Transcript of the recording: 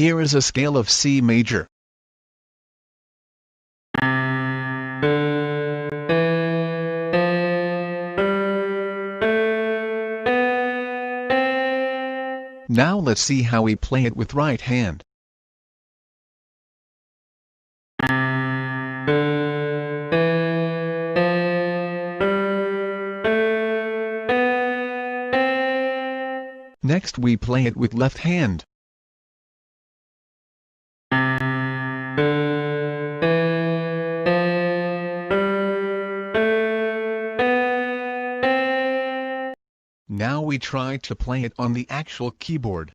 Here is a scale of C major. Now let's see how we play it with right hand. Next we play it with left hand. Now we try to play it on the actual keyboard.